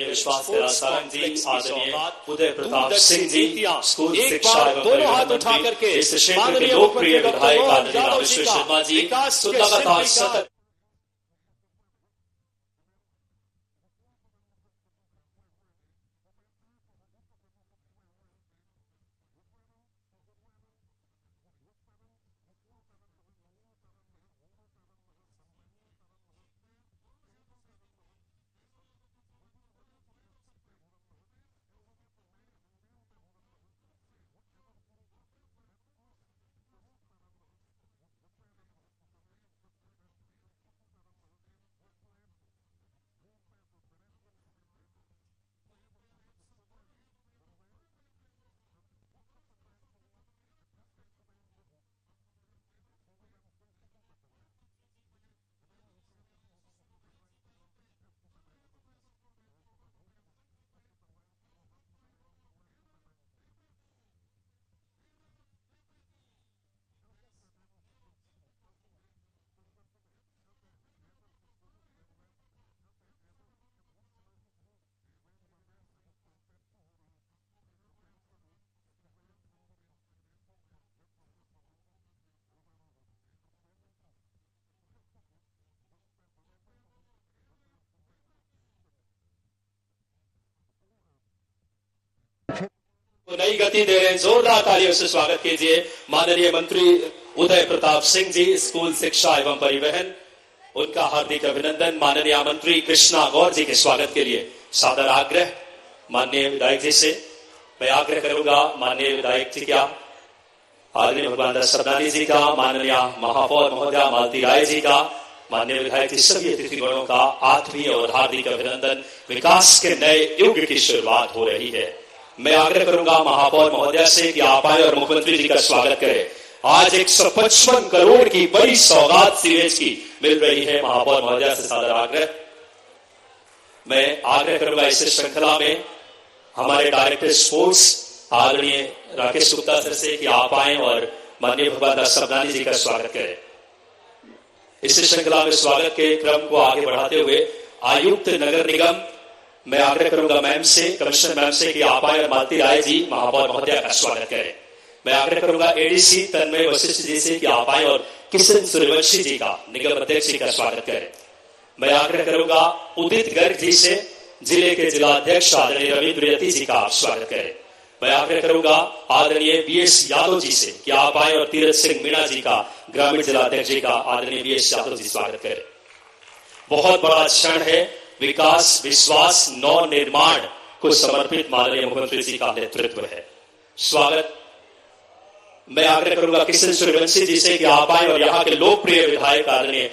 विश्वास सारंग जी, आदरणीय उदय प्रताप सिंह जी, स्कूल शिक्षा एवं दोनों हाथ उठा करके इस क्षेत्र के लोकप्रिय विधायक आदरणीय रामेश्वर शर्मा जी लगातार सतत नई गति दे रहे हैं। जोरदार तालियों से स्वागत कीजिए माननीय मंत्री उदय प्रताप सिंह जी, स्कूल शिक्षा एवं परिवहन। उनका हार्दिक अभिनंदन। माननीय मंत्री कृष्णा गौर जी के स्वागत के लिए सादर आग्रह माननीय विधायक जी से। मैं आग्रह करूंगा माननीय विधायक जी का, आदरणीय भगवान दास सबनानी जी का, माननीय महापौर महोदया मालती राय जी का, माननीय विधायक जी, सभी अतिथिगणों का आत्मीय और हार्दिक अभिनंदन। विकास के नए युग की शुरुआत हो रही है। मैं आग्रह करूंगा महापौर महोदया से कि आप आए और मुख्यमंत्री जी का स्वागत करें। आज 155 करोड़ की बड़ी सौगात सीवेज की मिल रही है। महापौर महोदया से सादर आग्रह। मैं आग्रह करूंगा इस श्रृंखला में हमारे डायरेक्टर स्पोर्ट्स आदरणीय राकेश गुप्ता सर से कि आप आए और माननीय भगवान दास सबनानी जी का स्वागत करें। इस श्रृंखला में स्वागत के क्रम को आगे बढ़ाते हुए आयुक्त नगर निगम मैं आग्रह करूंगा मैम से, कमिश्नर मैम से कि आप आए और मालती राय जी महापौर महोदया का स्वागत करें। मैं आग्रह करूंगा एडीसी तन्मय वशिष्ठ जी से कि आप आए और किशन सूर्यवंशी जी का निगम अध्यक्ष जी का स्वागत करें। मैं आग्रह करूंगा उदित गर्ग जी से, जिले के जिलाध्यक्ष आदरणीय रविंद्र यति जी का स्वागत करें। मैं आग्रह करूंगा आदरणीय बीएस यादव जी से कि आप आए और तीरथ सिंह मीणा जी का ग्रामीण जिलाध्यक्ष जी का आदरणीय बीएस यादव जी स्वागत करें। बहुत बड़ा क्षण है। विकास, विश्वास, नव निर्माण को समर्पित माननीय मुख्यमंत्री जी का नेतृत्व है। स्वागत मैं आग्रह करूंगा किशन सूर्यवंशी जी से कि आप आए और यहाँ के लोकप्रिय विधायक आदरणीय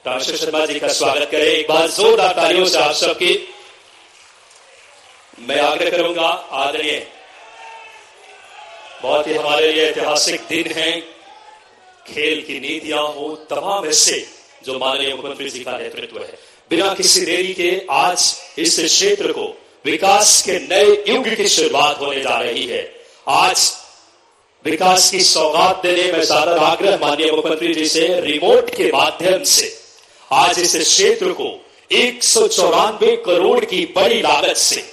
रामेश्वर शर्मा जी का स्वागत करें। एक बार जोरदार तालियों से आप सबकी। मैं आग्रह करूंगा आदरणीय, बहुत ही हमारे लिए ऐतिहासिक दिन है। खेल की नीतियां हो, तमाम हिस्से जो माननीय मुख्यमंत्री जी का नेतृत्व है। बिना किसी देरी के आज इस क्षेत्र को विकास के नए युग की शुरुआत होने जा रही है। आज विकास की सौगात देने में सादर आग्रह माननीय मुख्यमंत्री जी से रिमोट के माध्यम से आज इस क्षेत्र को 194 करोड़ की बड़ी लागत से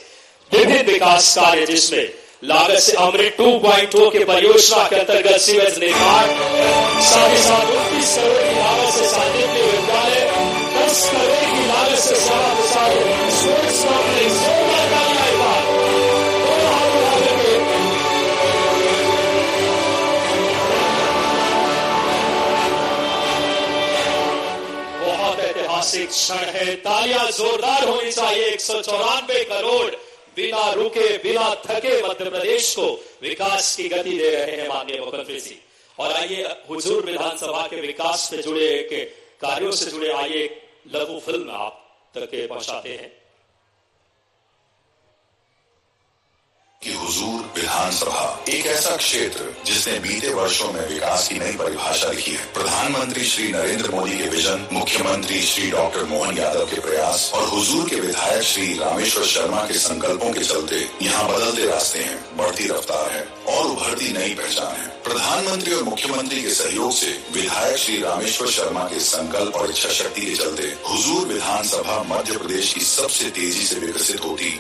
विभिन्न विकास कार्य, जिसमें लागत से अमृत 2.0 के परियोजना के अंतर्गत सीवेज निर्माण, साथ ही साथ 29 करोड़ की लागत से सांकेतिक विद्यालय, 10 करोड़ की लागत से स्पोर्ट्स कॉम्प्लेक्स, बहुत ऐतिहासिक क्षण है। तालियां जोरदार होनी चाहिए। 194 करोड़ बिना रुके, बिना थके मध्य प्रदेश को विकास की गति दे रहे हैं माननीय मुख्यमंत्री जी। और आइए हुजूर विधानसभा के विकास से जुड़े के कार्यों से जुड़े आइए एक लघु फिल्म आप तक पहुंचाते हैं कि हुजूर विधानसभा एक ऐसा क्षेत्र जिसने बीते वर्षों में विकास की नई परिभाषा लिखी है। प्रधानमंत्री श्री नरेंद्र मोदी के विजन, मुख्यमंत्री श्री डॉक्टर मोहन यादव के प्रयास और हुजूर के विधायक श्री रामेश्वर शर्मा के संकल्पों के चलते यहाँ बदलते रास्ते हैं, बढ़ती रफ्तार है और उभरती नई पहचान है। प्रधानमंत्री और मुख्यमंत्री के सहयोग से विधायक श्री रामेश्वर शर्मा के संकल्प और इच्छा शक्ति के चलते हुजूर विधानसभा मध्य प्रदेश की सबसे तेजी से विकसित होती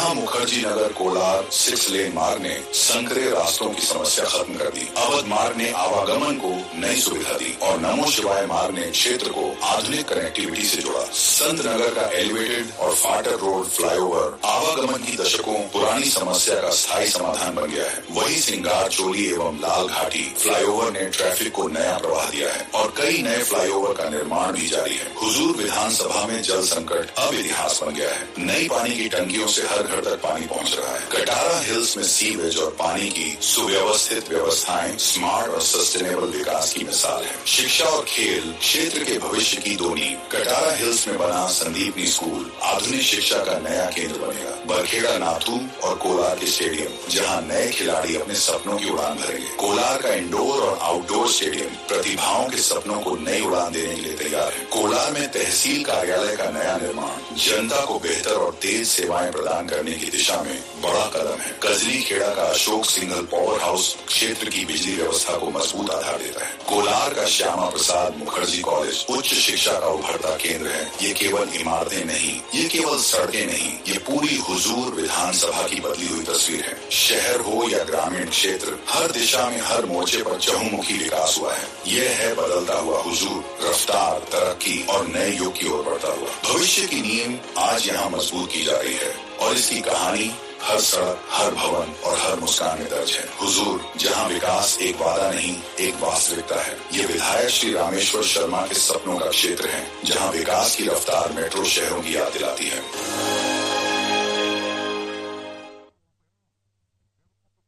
जहां मुखर्जी नगर कोलार 6 लेन मार्ग ने संकरे रास्तों की समस्या खत्म कर दी, अवध मार्ग ने आवागमन को नई सुविधा दी और नमो शिवाय मार्ग ने क्षेत्र को आधुनिक कनेक्टिविटी से जोड़ा। संत नगर का एलिवेटेड और फाटक रोड फ्लाईओवर आवागमन की दशकों पुरानी समस्या का स्थायी समाधान बन गया है। वही सिंगार चोली एवं लाल घाटी फ्लाईओवर ने ट्रैफिक को नया प्रवाह दिया है और कई नए फ्लाईओवर का निर्माण भी जारी है। हुजूर विधानसभा में जल संकट अब इतिहास बन गया है। नई पानी की टंकियों से हर घर तक पानी पहुंच रहा है। कटारा हिल्स में सीवेज और पानी की सुव्यवस्थित व्यवस्थाएं स्मार्ट और सस्टेनेबल विकास की मिसाल है। शिक्षा और खेल क्षेत्र के भविष्य की दो नींव। कटारा हिल्स में बना संदीपनी स्कूल आधुनिक शिक्षा का नया केंद्र बनेगा। बरखेड़ा नाथू और कोलार के स्टेडियम जहां नए खिलाड़ी अपने सपनों की उड़ान भरेंगे। कोलार का इंडोर और आउटडोर स्टेडियम प्रतिभाओं के सपनों को नई उड़ान देने के लिए तैयार है। कोलार में तहसील कार्यालय का नया निर्माण जनता को बेहतर और तेज सेवाएं प्रदान करने की दिशा में बड़ा कदम है। कजली खेड़ा का अशोक सिंघल पावर हाउस क्षेत्र की बिजली व्यवस्था को मजबूत आधार देता है। कोलार का श्यामा प्रसाद मुखर्जी कॉलेज उच्च शिक्षा का उभरता केंद्र है। ये केवल इमारतें नहीं, ये केवल सड़कें नहीं, ये पूरी हुजूर विधानसभा की बदली हुई तस्वीर है। शहर हो या ग्रामीण क्षेत्र, हर दिशा में हर मोर्चे पर चहुमुखी विकास हुआ है। यह है बदलता हुआ हुजूर, रफ्तार, तरक्की और नए युग की ओर बढ़ता हुआ। भविष्य की नींव आज यहाँ मजबूत की जा रही है और इसकी कहानी हर सड़क, हर भवन और हर मुस्कान में दर्ज है। हुजूर जहां विकास एक वादा नहीं, एक वास्तविकता है। ये विधायक श्री रामेश्वर शर्मा के सपनों का क्षेत्र है, जहां विकास की रफ्तार मेट्रो शहरों की याद दिलाती है।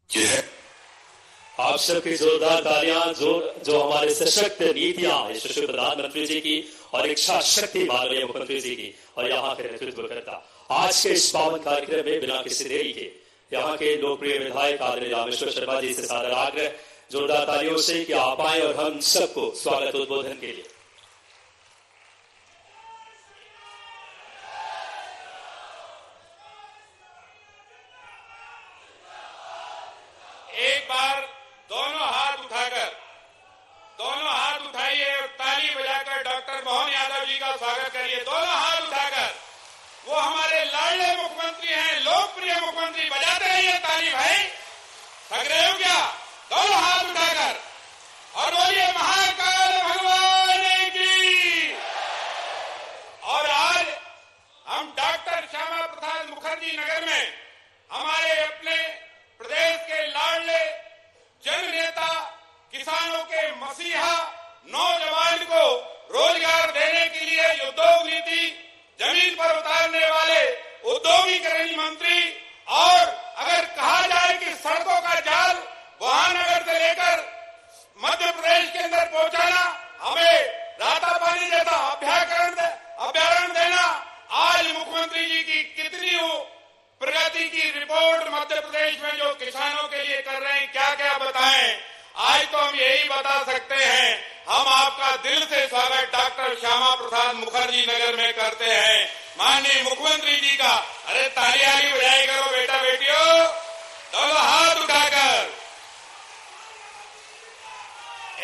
ये है आप सबकी जोरदार तालियां जो हमारे सशक्त नीतियां यशस्वी प्रधानमंत्री जी की और इच्छा शक्ति माननीय मुख्यमंत्री जी की और यहाँ के नेतृत्व करता आज के इस पावन कार्यक्रम में बिना किसी देरी के यहाँ के लोकप्रिय विधायक आदरणीय रामेश्वर शर्मा जी से सादर आग्रह जोरदार तालियों से कि आप आए और हम सबको स्वागत उद्बोधन के लिए। एक बार दोनों हाथ उठाइए और ताली बजाकर डॉक्टर मोहन यादव जी का स्वागत करिए। दोनों हाथ उठाकर, वो हमारे लाडले मुख्यमंत्री हैं, लोकप्रिय मुख्यमंत्री। बजाते रहिए ताली भाई, थक रहे हो क्या? दोनों हाथ उठाकर और बोलिए महाकाल भगवान की। और आज हम डॉक्टर श्यामा प्रसाद मुखर्जी नगर में हमारे अपने प्रदेश के लाडले जन नेता, किसानों के मसीहा, नौजवान को रोजगार देने के लिए उद्योग नीति, जमीन पर उतारने वाले उद्योगीकरण मंत्री, और अगर कहा जाए कि सड़कों का जाल वहानगर से लेकर मध्य प्रदेश के अंदर पहुंचाना, हमें राता पानी जैसा अभ्यारण्य देना, आज मुख्यमंत्री जी की कितनी प्रगति की रिपोर्ट मध्य प्रदेश में जो किसानों के लिए कर रहे हैं, क्या क्या बताएं। आज तो हम यही बता सकते हैं, हम आपका दिल से स्वागत डॉक्टर श्यामा प्रसाद मुखर्जी नगर में करते हैं। माननीय मुख्यमंत्री जी का अरे तालियां बजाई करो बेटा बेटियों, दोनों हाथ उठाकर,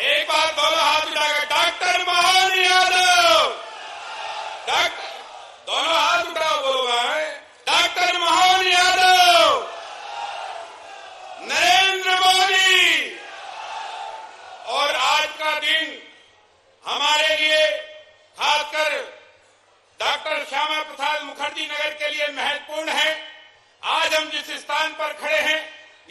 एक बार दोनों हाथ उठाकर डॉक्टर मोहन यादव, दोनों हाथ उठाओ, बोलो भाई, डॉक्टर मोहन यादव, नरेंद्र मोदी। और आज का दिन हमारे लिए, खासकर डॉक्टर श्यामा प्रसाद मुखर्जी नगर के लिए महत्वपूर्ण है। आज हम जिस स्थान पर खड़े हैं,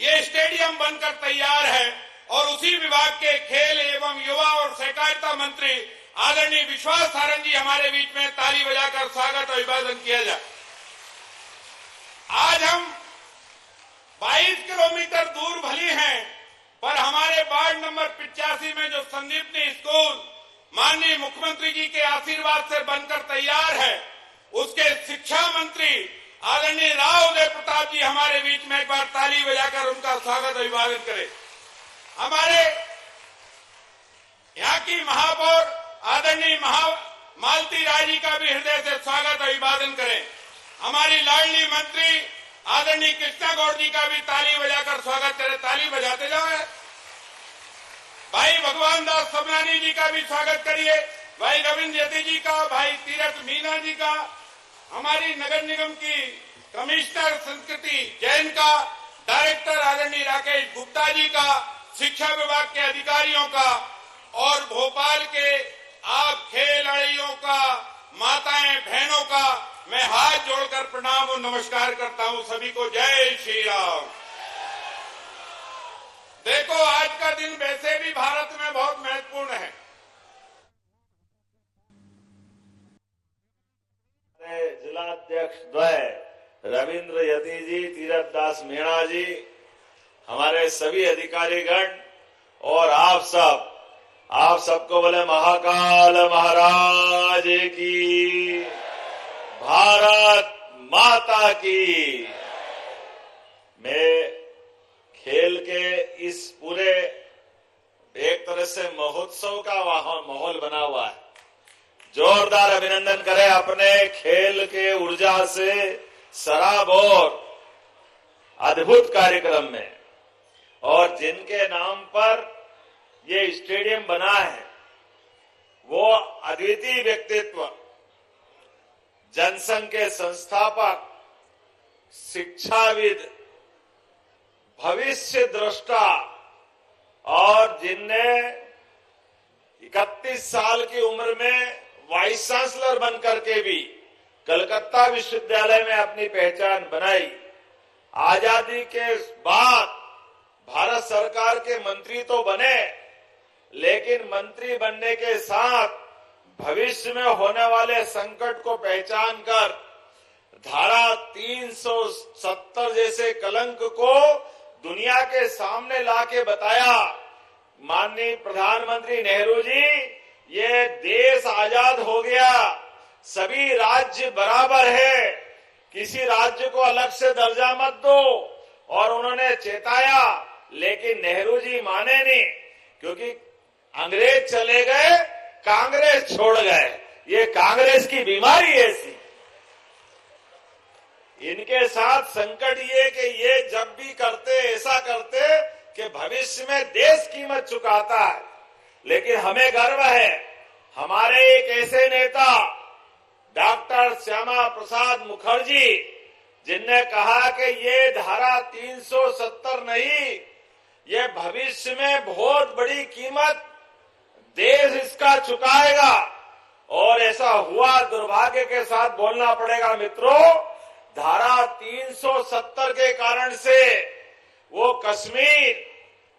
ये स्टेडियम बनकर तैयार है और उसी विभाग के खेल एवं युवा और सहकारिता मंत्री आदरणीय विश्वास सारंग जी हमारे बीच में ताली बजाकर स्वागत और अभिवादन किया जाए। आज हम 22 किलोमीटर दूर भली हैं, पर हमारे वार्ड नंबर 85 में जो संदीपनी स्कूल माननीय मुख्यमंत्री जी के आशीर्वाद से बनकर तैयार है, उसके शिक्षा मंत्री आदरणीय राव उदय प्रताप जी हमारे बीच में एक बार ताली बजाकर उनका स्वागत अभिवादन करें। हमारे यहाँ की महापौर आदरणीय मालती राय जी का भी हृदय से स्वागत अभिवादन करें। हमारी लाडली मंत्री आदरणीय कृष्णा गौड़ जी का भी ताली बजाकर स्वागत करें। ताली बजाते जाओ। भाई भगवान दास सबनानी जी का भी स्वागत करिए, भाई रविंद्र यति जी का, भाई तीरथ मीना जी का, हमारी नगर निगम की कमिश्नर संस्कृति जैन का, डायरेक्टर आदरणीय राकेश गुप्ता जी का, शिक्षा विभाग के अधिकारियों का और भोपाल के आप खिलाड़ियों का, माताएं बहनों का मैं हाथ जोड़कर प्रणाम और नमस्कार करता हूं। सभी को जय श्री राम। देखो, आज का दिन वैसे भी भारत में बहुत महत्वपूर्ण है। जिलाध्यक्ष द्वय रविंद्र यति जी, तीरथ दास मीणा जी, हमारे सभी अधिकारीगण और आप सबको बोले महाकाल महाराज की, भारत माता की। मैं खेल के इस पूरे एक तरह से महोत्सव का वहां माहौल बना हुआ है। जोरदार अभिनंदन करें अपने खेल के ऊर्जा से सराबोर अद्भुत कार्यक्रम में। और जिनके नाम पर ये स्टेडियम बना है वो अद्वितीय व्यक्तित्व, जनसंघ के संस्थापक, शिक्षाविद, भविष्य दृष्टा और जिनने 31 साल की उम्र में वाइस चांसलर बनकर के भी कलकत्ता विश्वविद्यालय में अपनी पहचान बनाई। आजादी के बाद भारत सरकार के मंत्री तो बने, लेकिन मंत्री बनने के साथ भविष्य में होने वाले संकट को पहचान कर धारा 370 जैसे कलंक को दुनिया के सामने लाके बताया। माननीय प्रधानमंत्री नेहरू जी, ये देश आजाद हो गया, सभी राज्य बराबर है, किसी राज्य को अलग से दर्जा मत दो, और उन्होंने चेताया। लेकिन नेहरू जी माने नहीं, क्योंकि अंग्रेज चले गए, कांग्रेस छोड़ गए। ये कांग्रेस की बीमारी ऐसी। इनके साथ संकट ये कि ये जब भी करते ऐसा करते कि भविष्य में देश कीमत चुकाता है। लेकिन हमें गर्व है, हमारे एक ऐसे नेता डॉक्टर श्यामा प्रसाद मुखर्जी, जिनने कहा कि ये धारा 370 नहीं, ये भविष्य में बहुत बड़ी कीमत देश इसका चुकाएगा। और ऐसा हुआ। दुर्भाग्य के साथ बोलना पड़ेगा मित्रों, धारा 370 के कारण से वो कश्मीर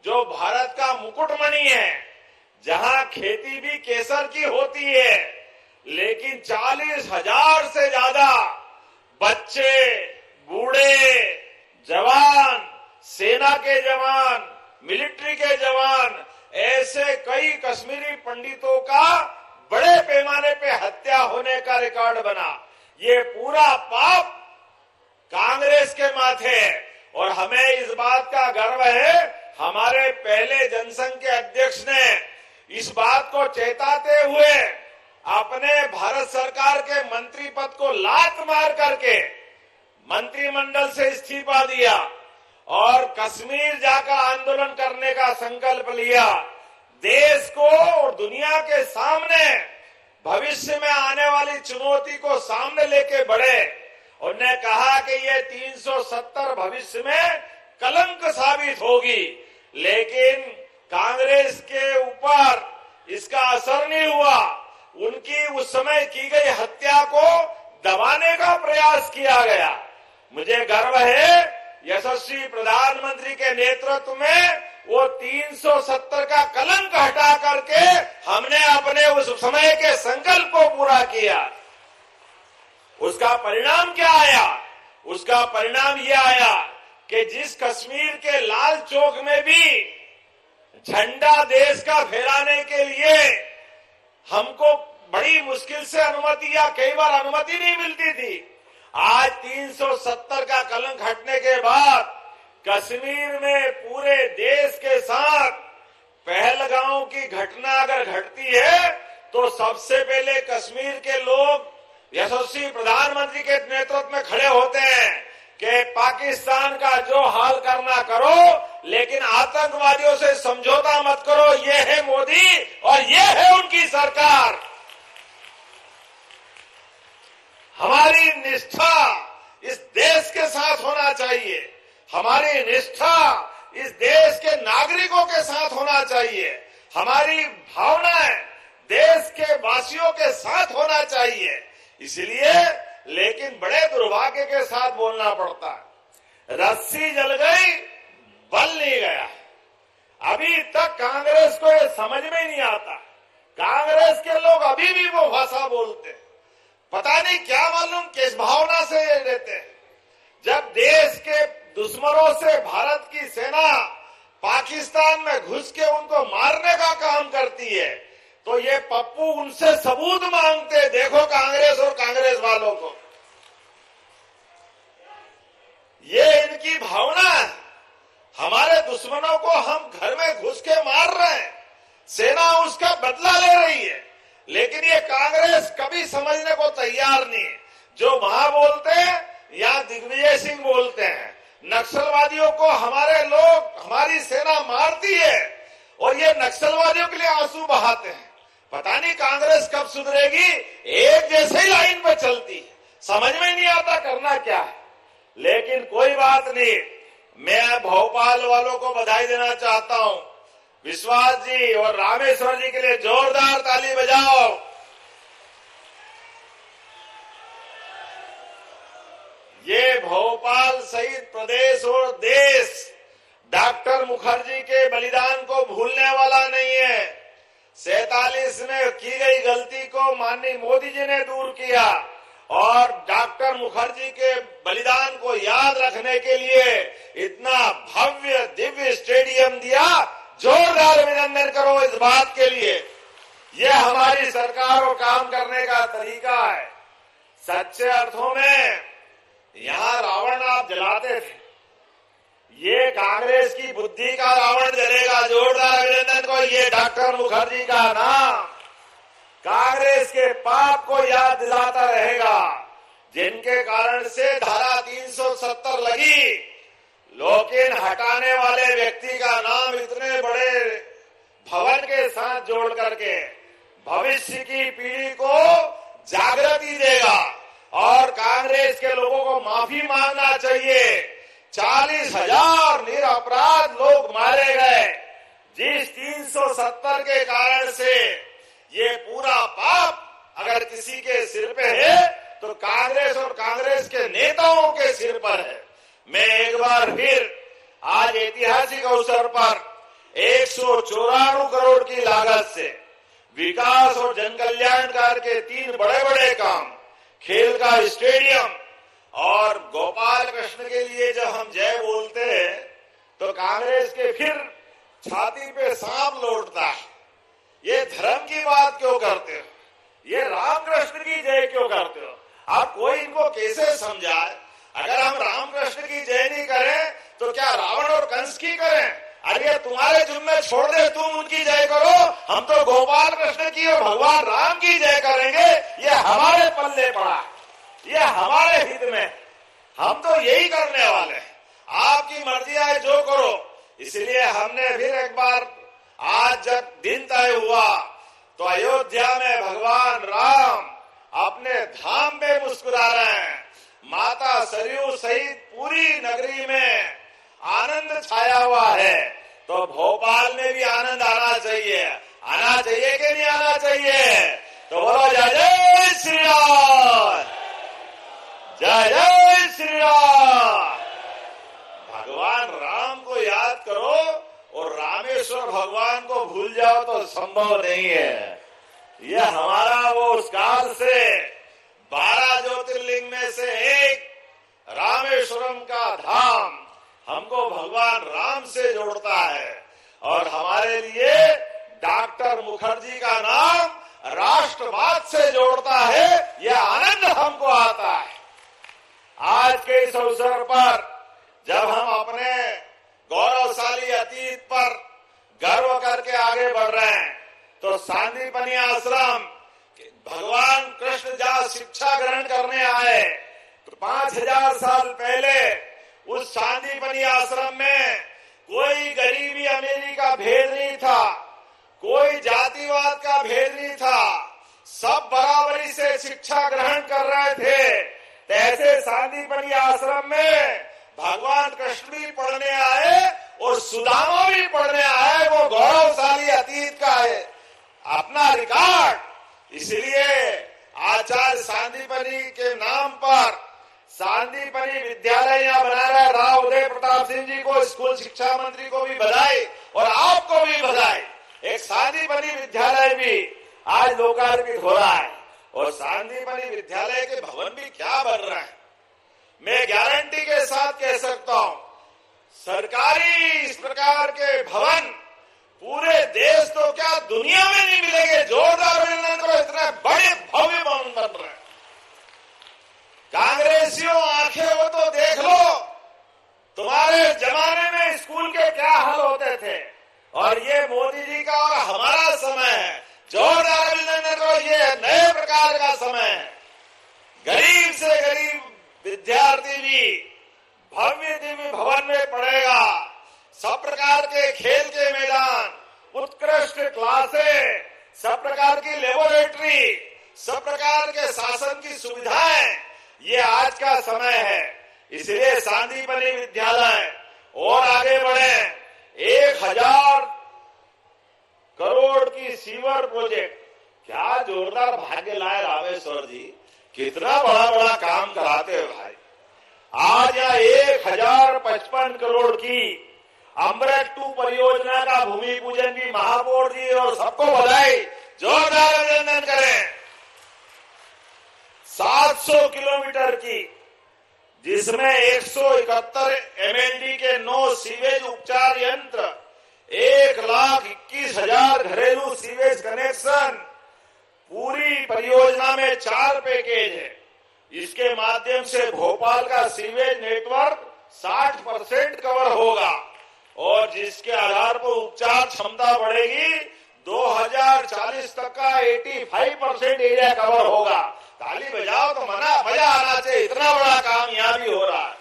जो भारत का मुकुटमणि है, जहां खेती भी केसर की होती है, लेकिन 40,000 से ज्यादा बच्चे, बूढ़े, जवान, सेना के जवान, मिलिट्री के जवान, ऐसे कई कश्मीरी पंडितों का बड़े पैमाने पे हत्या होने का रिकॉर्ड बना। ये पूरा पाप कांग्रेस के माथे है। और हमें इस बात का गर्व है, हमारे पहले जनसंघ के अध्यक्ष ने इस बात को चेताते हुए अपने भारत सरकार के मंत्री पद को लात मार करके मंत्रिमंडल से इस्तीफा दिया और कश्मीर जाकर आंदोलन करने का संकल्प लिया। देश को और दुनिया के सामने भविष्य में आने वाली चुनौती को सामने लेके बढ़े। उन्होंने कहा कि ये 370 भविष्य में कलंक साबित होगी, लेकिन कांग्रेस के ऊपर इसका असर नहीं हुआ। उनकी उस समय की गई हत्या को दबाने का प्रयास किया गया। मुझे गर्व है, यशस्वी प्रधानमंत्री के नेतृत्व में वो 370 का कलंक हटा करके हमने अपने उस समय के संकल्प को पूरा किया। उसका परिणाम क्या आया? उसका परिणाम यह आया कि जिस कश्मीर के लाल चौक में भी झंडा देश का फहराने के लिए हमको बड़ी मुश्किल से अनुमति या कई बार अनुमति नहीं मिलती थी, आज 370 का कलंक हटने के बाद कश्मीर में पूरे देश के साथ पहलगांव की घटना अगर घटती है तो सबसे पहले कश्मीर के लोग यशस्वी प्रधानमंत्री के नेतृत्व में खड़े होते हैं कि पाकिस्तान का जो हाल करना करो, लेकिन आतंकवादियों से समझौता मत करो। ये है मोदी और ये है उनकी सरकार। हमारी निष्ठा इस देश के साथ होना चाहिए, हमारी निष्ठा इस देश के नागरिकों के साथ होना चाहिए, हमारी भावनाएं देश के वासियों के साथ होना चाहिए। इसलिए लेकिन बड़े दुर्भाग्य के साथ बोलना पड़ता है, रस्सी जल गई, बल नहीं गया। अभी तक कांग्रेस को ये समझ में नहीं आता, कांग्रेस के लोग अभी भी वो भाषा बोलते, पता नहीं क्या मालूम किस भावना से ये लेते हैं। जब देश के दुश्मनों से भारत की सेना पाकिस्तान में घुस के उनको मारने का काम करती है, तो ये पप्पू उनसे सबूत मांगते, देखो कांग्रेस और कांग्रेस वालों को। ये इनकी भावना है, हमारे दुश्मनों को हम घर में घुस के मार रहे हैं, सेना उसका बदला ले रही है, लेकिन ये कांग्रेस कभी समझने को तैयार नहीं है। जो वहां बोलते हैं, यहाँ दिग्विजय सिंह बोलते हैं, नक्सलवादियों को हमारे लोग, हमारी सेना मारती है, और ये नक्सलवादियों के लिए आंसू बहाते हैं। पता नहीं कांग्रेस कब सुधरेगी, एक जैसे ही लाइन पे चलती है, समझ में नहीं आता करना क्या है। लेकिन कोई बात नहीं, मैं भोपाल वालों को बधाई देना चाहता हूं। विश्वास जी और रामेश्वर जी के लिए जोरदार ताली बजाओ। ये भोपाल सहित प्रदेश और देश डॉक्टर मुखर्जी के बलिदान को भूलने वाला नहीं है। 47 में की गई गलती को माननीय मोदी जी ने दूर किया और डॉक्टर मुखर्जी के बलिदान को याद रखने के लिए इतना भव्य दिव्य स्टेडियम दिया। जोरदार अभिनंदन करो इस बात के लिए। यह हमारी सरकार को काम करने का तरीका है। सच्चे अर्थों में यहां रावण आप जलाते थे, ये कांग्रेस की बुद्धि का रावण जलेगा। जोरदार अभिनंदन को। ये डॉक्टर मुखर्जी का नाम कांग्रेस के पाप को याद दिलाता रहेगा, जिनके कारण से धारा 370 लगी, लेकिन हटाने वाले व्यक्ति का नाम इतने बड़े भवन के साथ जोड़ करके भविष्य की पीढ़ी को जागृति देगा और कांग्रेस के लोगों को माफी मांगना चाहिए। 40,000 निरपराध लोग मारे गए जिस 370 के कारण से। ये पूरा पाप अगर किसी के सिर पे है तो कांग्रेस और कांग्रेस के नेताओं के सिर पर है। मैं एक बार फिर आज ऐतिहासिक अवसर पर 194 करोड़ की लागत से विकास और जनकल्याणकार के 3 बड़े बड़े काम, खेल का स्टेडियम और गोपाल कृष्ण के लिए जब हम जय बोलते हैं तो कांग्रेस के फिर छाती पे सांप लौटता है। ये धर्म की बात क्यों करते हो? ये रामकृष्ण की जय क्यों करते हो? आप कोई इनको कैसे समझाए? अगर हम रामकृष्ण की जय नहीं करें तो क्या रावण और कंस की करें? अरे तुम्हारे जुम्मे छोड़ दे, तुम उनकी जय करो, हम तो गोपाल कृष्ण की और भगवान राम की जय करेंगे। ये हमारे पल्ले पड़ा, ये हमारे हित में, हम तो यही करने वाले हैं। आपकी मर्जी आए जो करो। इसलिए हमने फिर एक बार आज जब दिन तय हुआ तो अयोध्या में भगवान राम अपने धाम में मुस्कुरा रहे हैं। माता सरयू सहित पूरी नगरी में आनंद छाया हुआ है, तो भोपाल में भी आनंद आना चाहिए। आना चाहिए कि नहीं आना चाहिए? तो बोलो जय जय श्री राम, जय जय श्री राम। भगवान राम को याद करो और रामेश्वर भगवान को भूल जाओ तो संभव नहीं है। यह हमारा वो उस काल से 12 ज्योतिर्लिंग में से एक रामेश्वरम का धाम हमको भगवान राम से जोड़ता है और हमारे लिए डॉक्टर मुखर्जी का नाम राष्ट्रवाद से जोड़ता है। यह आनंद हमको आता है। आज के इस अवसर पर जब हम अपने गौरवशाली अतीत पर गर्व करके आगे बढ़ रहे हैं तो सांदीपनि आश्रम भगवान कृष्ण जहाँ शिक्षा ग्रहण करने आए तो 5000 साल पहले उस सांदीपनि आश्रम में कोई गरीबी अमीरी का भेद नहीं था, कोई जातिवाद का भेद नहीं था। सब बराबरी से शिक्षा ग्रहण कर रहे थे। तो ऐसे सांदीपनी आश्रम में भगवान कृष्ण भी पढ़ने आए और सुदामा भी पढ़ने आए। वो गौरवशाली अतीत का है अपना रिकॉर्ड। इसलिए आचार्य सांदीपनी के नाम पर सांदीपनी विद्यालय यहाँ बना रहा है। राव उदय प्रताप सिंह जी को, स्कूल शिक्षा मंत्री को भी बधाई और आपको भी बधाई। एक सांदीपनी विद्यालय भी आज लोकार्पित हो रहा है और सांदीपनी विद्यालय के भवन भी क्या बन रहे हैं। मैं गारंटी के साथ कह सकता हूं, सरकारी इस प्रकार के भवन पूरे देश तो क्या दुनिया में नहीं मिलेंगे। जोरदार अभिनंदन करो, इतने बड़े भव्य भवन बन रहे हैं। कांग्रेसियों आंखें हो तो देख लो, तुम्हारे जमाने में स्कूल के क्या हाल होते थे और ये मोदी जी का और हमारा समय है। जोरदार अभिनंदन करो, ये नए प्रकार का समय है। गरीब से गरीब विद्यार्थी भी भव्य दिव्य भवन में पढ़ेगा। सब प्रकार के खेल के मैदान, उत्कृष्ट क्लासें, सब प्रकार की लेबोरेटरी, सब प्रकार के शासन की सुविधाएं, ये आज का समय है। इसलिए सांदीपनी विद्यालय और आगे बढ़े। 1000 करोड़ की सीवर प्रोजेक्ट, क्या जोरदार भाग्य लाए रामेश्वर जी, कितना बड़ा बड़ा काम कराते हो भाई। आज यहाँ 1055 करोड़ की अमृत 2 परियोजना का भूमि पूजन भी महापौर जी और सबको बधाई, जोरदार अभिनंदन करें। 700 किलोमीटर की, जिसमें 171 MLD के 9 सीवेज उपचार यंत्र, 1,21,000 घरेलू सीवेज कनेक्शन, पूरी परियोजना में 4 पैकेज है। इसके माध्यम से भोपाल का सीवेज नेटवर्क 60% कवर होगा और जिसके आधार पर उपचार क्षमता बढ़ेगी। 2040 तक का 85% एरिया कवर होगा। ताली बजाओ तो मजा आना चाहिए, इतना बड़ा काम यहां भी हो रहा है।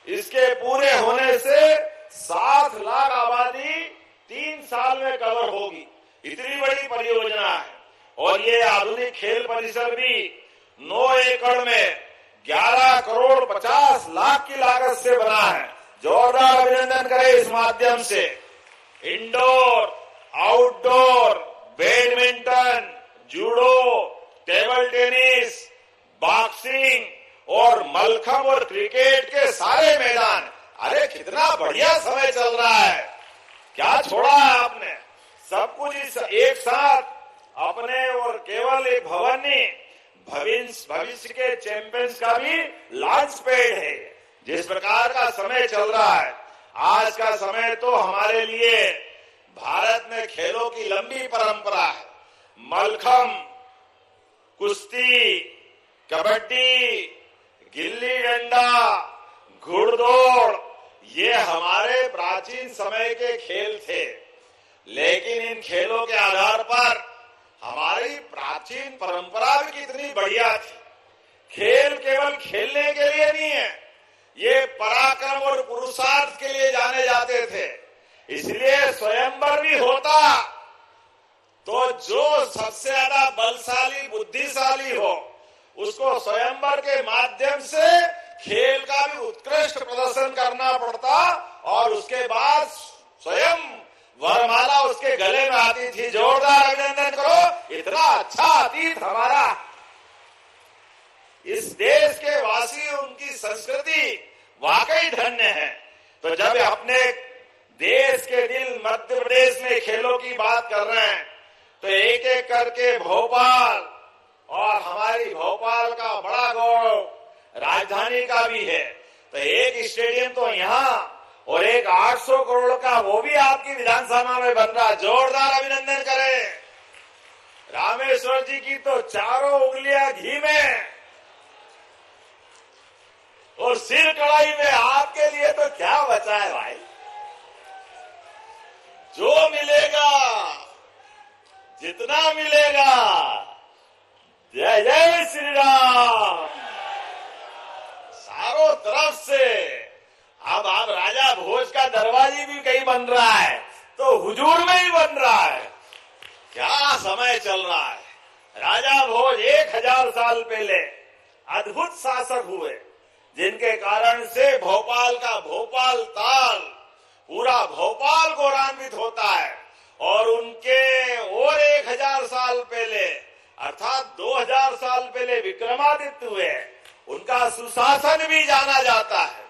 इसके पूरे होने से 7 लाख आबादी 3 साल में कवर होगी। इतनी बड़ी परियोजना है और ये आधुनिक खेल परिसर भी 9 एकड़ में 11 करोड़ 50 लाख की लागत से बना है। जोरदार अभिनंदन करें इस माध्यम से। Indoor, outdoor, badminton, judo, table tennis, boxing और मलखंब और क्रिकेट के सारे मैदान। अरे कितना बढ़िया समय चल रहा है, क्या छोड़ा है आपने। सब कुछ एक साथ अपने और केवल एक भवन नहीं, भविष्य के चैंपियंस का भी लॉन्च पैड है। जिस प्रकार का समय चल रहा है, आज का समय तो हमारे लिए भारत में खेलों की लंबी परंपरा है। मलखंब, कुश्ती, कबड्डी, गिल्ली डंडा, घुड़दौड़, ये हमारे प्राचीन समय के खेल थे। लेकिन इन खेलों के आधार पर हमारी प्राचीन परंपरा भी कितनी बढ़िया थी। खेल केवल खेलने के लिए नहीं है, ये पराक्रम और पुरुषार्थ के लिए जाने जाते थे। इसलिए स्वयंवर भी होता तो जो सबसे ज्यादा बलशाली बुद्धिशाली हो उसको स्वयंवर के माध्यम से खेल का भी उत्कृष्ट प्रदर्शन करना पड़ता और उसके बाद स्वयं वरमाला उसके गले में आती थी। जोरदार अभिनंदन करो, इतना अच्छा अतीत हमारा। इस देश के वासी, उनकी संस्कृति वाकई धन्य है। तो जब अपने देश के दिल मध्य प्रदेश में खेलों की बात कर रहे हैं तो एक एक करके भोपाल, और हमारी भोपाल का बड़ा गौरव राजधानी का भी है, तो एक स्टेडियम तो यहाँ और एक 800 करोड़ का वो भी आपकी विधानसभा में बन रहा। जोरदार अभिनंदन करें। रामेश्वर जी की तो चारों उंगलियां घी में और सिर कढ़ाई में। आपके लिए तो क्या बचा है भाई। जो मिलेगा, जितना मिलेगा, जय जय श्री राम। चारों तरफ से अब आप राजा भोज का दरवाजे भी कहीं बन रहा है तो हुजूर में ही बन रहा है। क्या समय चल रहा है। राजा भोज 1000 साल पहले अद्भुत शासक हुए, जिनके कारण से भोपाल का भोपाल ताल पूरा भोपाल गौरवान्वित होता है। और उनके और 1000 साल पहले अर्थात 2000 साल पहले विक्रमादित्य हुए, उनका सुशासन भी जाना जाता है।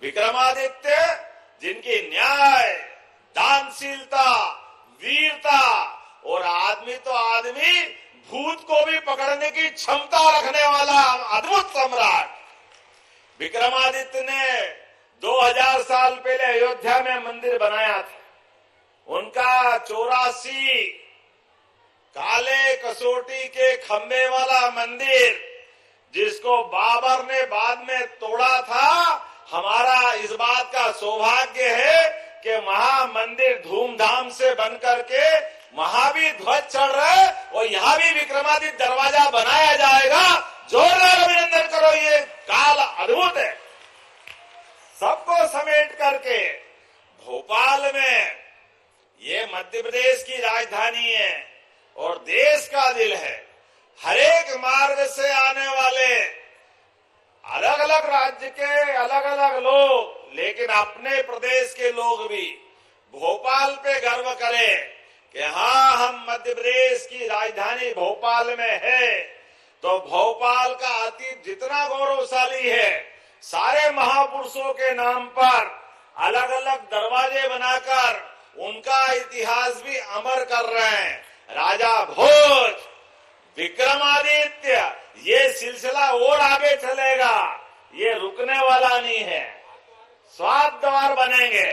विक्रमादित्य जिनकी न्याय, दानशीलता, वीरता और आदमी तो आदमी भूत को भी पकड़ने की क्षमता रखने वाला अद्भुत सम्राट विक्रमादित्य ने 2000 साल पहले अयोध्या में मंदिर बनाया था। उनका 84 काले कसोटी के खंभे वाला मंदिर, जिसको बाबर ने बाद में तोड़ा था, हमारा इस बात का सौभाग्य है कि महामंदिर धूमधाम से बन करके महावीर ध्वज चढ़ रहा है और यहां भी विक्रमादित्य दरवाजा बनाया जाएगा। जोरदार अभिनंदन करो, ये काल अद्भुत है। सबको समेट करके भोपाल में, ये मध्य प्रदेश की राजधानी है और देश का दिल है। हर एक मार्ग से आने वाले अलग अलग राज्य के अलग अलग लोग, लेकिन अपने प्रदेश के लोग भी भोपाल पे गर्व करें कि हाँ, हम मध्य प्रदेश की राजधानी भोपाल में है। तो भोपाल का अतीत जितना गौरवशाली है, सारे महापुरुषों के नाम पर अलग अलग दरवाजे बनाकर उनका इतिहास भी अमर कर रहे हैं। राजा भोज, विक्रमादित्य, ये सिलसिला और आगे चलेगा, ये रुकने वाला नहीं है। 7 द्वार बनेंगे,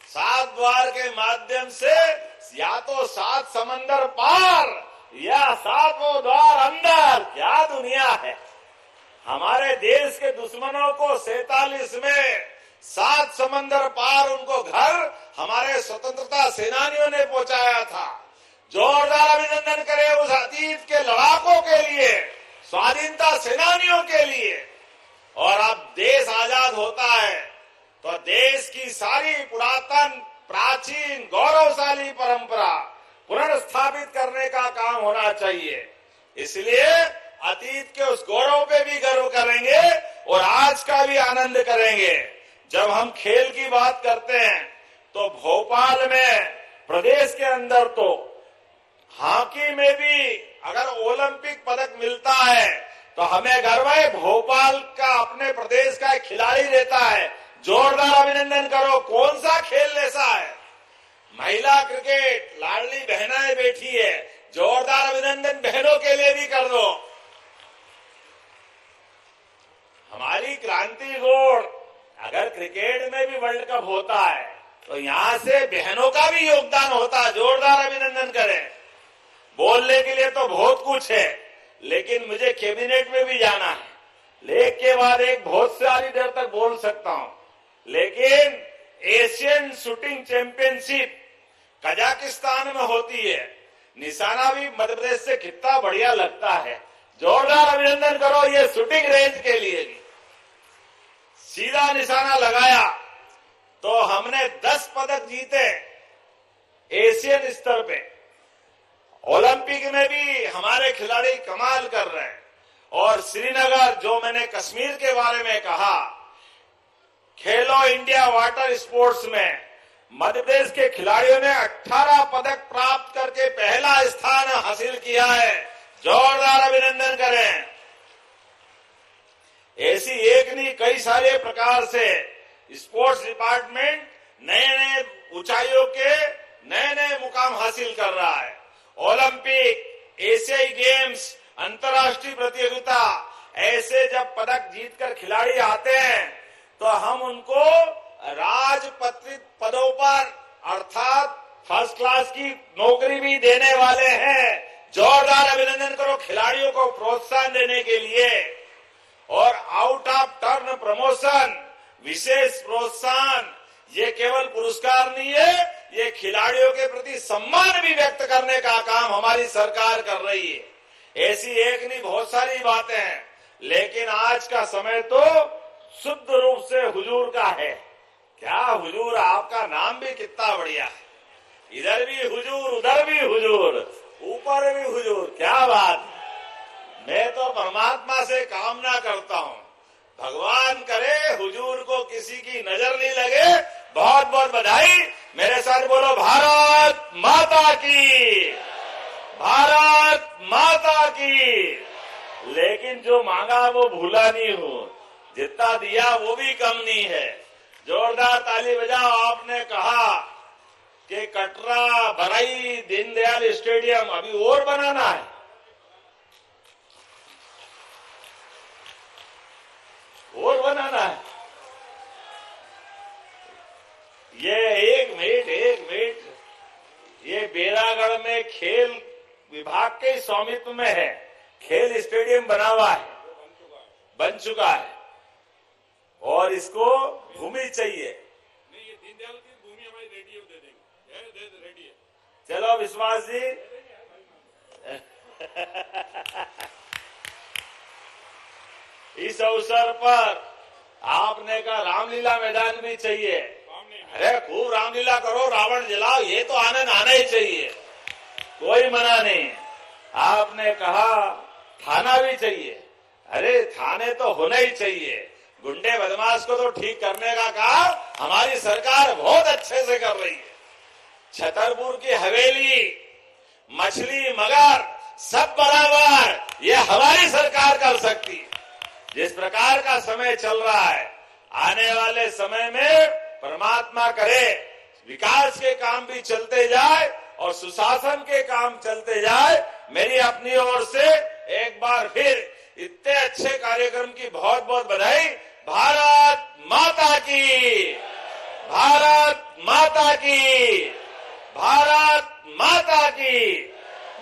7 द्वार के माध्यम से या तो 7 समंदर पार या 7 द्वार अंदर। क्या दुनिया है। हमारे देश के दुश्मनों को 47 में 7 समंदर पार उनको घर हमारे स्वतंत्रता सेनानियों ने पहुंचाया था। जोरदार अभिनंदन करें उस अतीत के लड़ाकों के लिए, स्वाधीनता सेनानियों के लिए। और अब देश आजाद होता है तो देश की सारी पुरातन, प्राचीन, गौरवशाली परंपरा पुनर्स्थापित करने का काम होना चाहिए। इसलिए अतीत के उस गौरव पे भी गर्व करेंगे और आज का भी आनंद करेंगे। जब हम खेल की बात करते हैं तो भोपाल में, प्रदेश के अंदर तो हॉकी में भी अगर ओलंपिक पदक मिलता है तो हमें गर्व है। भोपाल का, अपने प्रदेश का एक खिलाड़ी रहता है। जोरदार अभिनंदन करो। कौन सा खेल ऐसा है। महिला क्रिकेट, लाडली बहनाएं बैठी है, जोरदार अभिनंदन बहनों के लिए भी कर दो। हमारी क्रांति दौड़, अगर क्रिकेट में भी वर्ल्ड कप होता है तो यहां से बहनों का भी योगदान होता है। जोरदार अभिनंदन करें। बोलने के लिए तो बहुत कुछ है, लेकिन मुझे कैबिनेट में भी जाना है। एक के बाद एक बहुत सारी देर तक बोल सकता हूं, लेकिन एशियन शूटिंग चैंपियनशिप कजाकिस्तान में होती है। निशाना भी मध्य प्रदेश से कितना बढ़िया लगता है। जोरदार अभिनंदन करो ये शूटिंग रेंज के लिए भी। सीधा निशाना लगाया तो हमने 10 पदक जीते एशियन स्तर पे। ओलंपिक में भी हमारे खिलाड़ी कमाल कर रहे हैं। और श्रीनगर, जो मैंने कश्मीर के बारे में कहा, खेलो इंडिया वाटर स्पोर्ट्स में मध्य प्रदेश के खिलाड़ियों ने 18 पदक प्राप्त करके पहला स्थान हासिल किया है। जोरदार अभिनंदन करें। ऐसी एक नहीं, कई सारे प्रकार से स्पोर्ट्स डिपार्टमेंट नए नए ऊंचाइयों के नए नए मुकाम हासिल कर रहा है। ओलंपिक, एशियाई गेम्स, अंतर्राष्ट्रीय प्रतियोगिता, ऐसे जब पदक जीतकर खिलाड़ी आते हैं तो हम उनको राजपत्रित पदों पर अर्थात फर्स्ट क्लास की नौकरी भी देने वाले हैं। जोरदार अभिनंदन करो खिलाड़ियों को प्रोत्साहन देने के लिए। और आउट ऑफ टर्न प्रमोशन, विशेष प्रोत्साहन, ये केवल पुरस्कार नहीं है, ये खिलाड़ियों के प्रति सम्मान भी व्यक्त करने का काम हमारी सरकार कर रही है। ऐसी एक नहीं, बहुत सारी बातें हैं, लेकिन आज का समय तो शुद्ध रूप से हुजूर का है। क्या हुजूर, आपका नाम भी कितना बढ़िया है। इधर भी हुजूर, उधर भी हुजूर, ऊपर भी हुजूर। क्या बात। मैं तो परमात्मा से कामना करता हूं, भगवान करे हुजूर को किसी की नजर नहीं लगे। बहुत बहुत बधाई। मेरे साथ बोलो भारत माता की, भारत माता की। लेकिन जो मांगा वो भूला नहीं हूं, जितना दिया वो भी कम नहीं है। जोरदार ताली बजाओ। आपने कहा कि कटरा बरई दीनदयाल स्टेडियम अभी और बनाना है। और बनाना है। ये एक मिनट ये बेरागढ़ में खेल विभाग के स्वामित्व में है। खेल स्टेडियम बना हुआ है, बन चुका है, और इसको भूमि चाहिए। नहीं, ये दीनदयाल की भूमि हमारी रेडी है, दे देंगे, रेडी है। चलो विश्वास जी। इस अवसर पर आपने कहा रामलीला मैदान भी चाहिए। अरे खूब रामलीला करो, रावण जलाओ, ये तो आनंद आना ही चाहिए, कोई मना नहीं। आपने कहा थाना भी चाहिए। अरे थाने तो होना ही चाहिए। गुंडे बदमाश को तो ठीक करने का काम हमारी सरकार बहुत अच्छे से कर रही है। छतरपुर की हवेली, मछली, मगर सब बराबर, ये हमारी सरकार कर सकती है। जिस प्रकार का समय चल रहा है, आने वाले समय में परमात्मा करे विकास के काम भी चलते जाए और सुशासन के काम चलते जाए। मेरी अपनी ओर से एक बार फिर इतने अच्छे कार्यक्रम की बहुत बहुत बधाई। भारत माता की, भारत माता की, भारत माता की।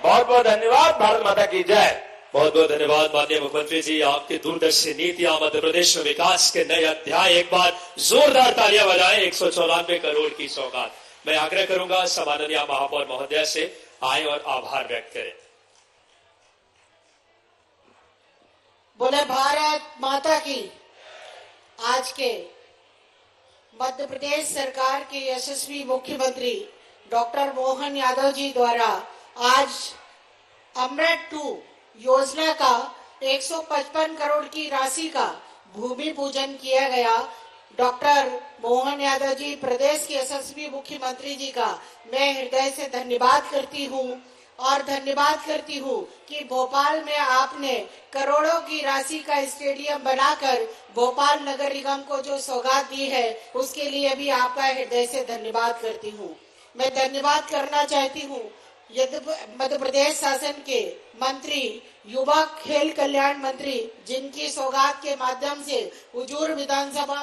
बहुत बहुत धन्यवाद। भारत माता की जय। बहुत बहुत धन्यवाद माननीय मुख्यमंत्री जी। आपकी दूरदर्शी नीतियां मध्य प्रदेश में विकास के नए अध्याय। एक बार जोरदार तालियां बजाएं। 194 करोड़ की सौगात। मैं आग्रह करूंगा सम्माननीय महापौर महोदय से आए और आभार व्यक्त करें। बोले भारत माता की। आज के मध्य प्रदेश सरकार के यशस्वी मुख्यमंत्री डॉक्टर मोहन यादव जी द्वारा आज अमृत 2 योजना का 155 करोड़ की राशि का भूमि पूजन किया गया। डॉक्टर मोहन यादव जी, प्रदेश के यशस्वी मुख्यमंत्री जी का मैं हृदय से धन्यवाद करती हूँ और धन्यवाद करती हूँ कि भोपाल में आपने करोड़ों की राशि का स्टेडियम बनाकर भोपाल नगर निगम को जो सौगात दी है, उसके लिए भी आपका हृदय से धन्यवाद करती हूँ। मैं धन्यवाद करना चाहती हूँ मध्य प्रदेश शासन के मंत्री, युवा खेल कल्याण मंत्री, जिनकी सौगात के माध्यम से हुजूर विधानसभा